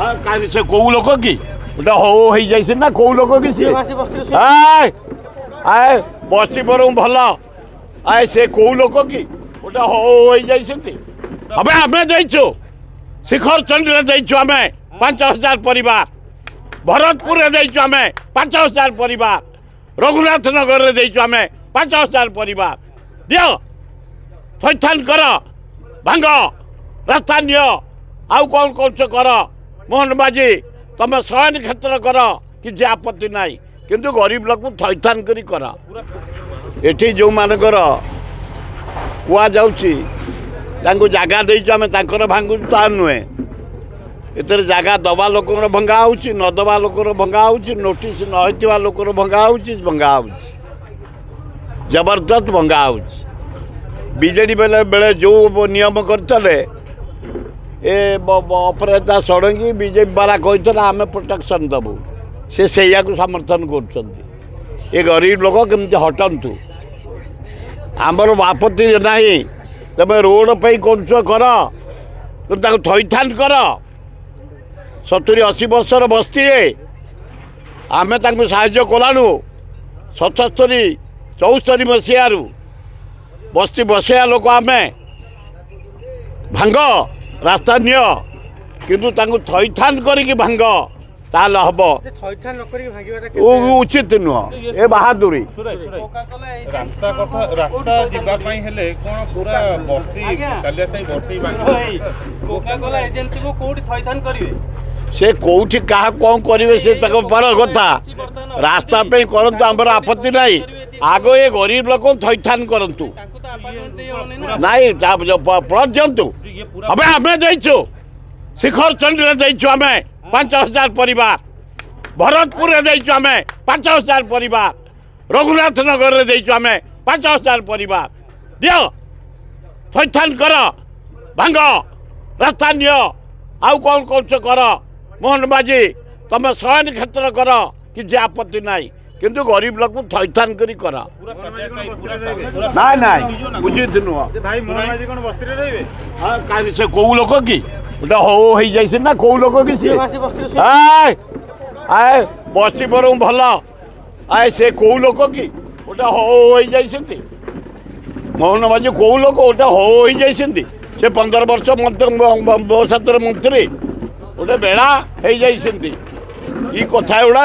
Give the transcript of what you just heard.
से कौ लोक कि गोटे हो जाइए ना कौ लोक कि सी आए बसी पर भल आए से कौ लोक कि गोटे हो जाइए अबे आम जाइचु शिखर चंडी जाइचु आम 5000 परिवार भरतपुर जाइचु आम 5000 परिवार रघुनाथ नगर जाइचु आम 5000 परिवार दियो थैथान कर भांग रास्ता नि आउ कौन कौन कर मोहन बाजी तुम शयन क्षेत्र कर कि आपत्ति ना किंतु गरीब लोक थैथान करी कर एठी जो मानकर कुआ जाउची तांको जागा देइछु आमे तांकर भांगु ता नुहे एतर जागा दबा लोकर भंगा होउची न दबा लोकर भंगा होउची नोटिस न होइतिवा लोकर भंगा होउची जबरदस्त भंगा होउची बीजेडी बेले बेले जो नियम करतले ए अपराधा षडंगी बीजेपी वाला कहते आम प्रोटेक्शन दबू से सैया को समर्थन कर गरीब लोक केमती हटंतु आमर आपत्ति ना तुम रोड पे कर थैथान कर 70-80 वर्षर बस्ती आम साहाଯ୍य कलानु 77-74 मसीहारू बस्ती बसैया लोक आम भांग रास्ता नियो किंतु थैथान करिकी भांग ताल हम उचित नुह ए बहादुरी से कौटी क्या कौन करेंगे से पर कथा रास्ता पे करंतु आमर आपत्ति ना आग ये गरीब लोक थैथान करंतु नाई प्लट दिंतु अबे आम जाइचु शिखर चंडी जाइचु आम 5000 परिवार भरतपुर जाइचु आम 5000 परिवार रघुनाथ नगर जाइचु आम 5000 परिवार दियो थैथान कर भांग रास्ता नियो आउ कौन कौन कर मोहन बाजी तुम शयन क्षेत्र कर कि आपत्ति ना किंतु गरीब लोक थैथान करी कर ना उचित नुह से कौ लोक कि गोटे हो जाइए ना कौ लोक कि सी आए बसी पर भल आए से कौ लोक कि गोटे हो जाइए मोहन बाजी कौ लोक गोटे हो जाइए से 15 वर्ष मंत्री गोटे बेड़ा हो जाइए कि कथा गुड़ा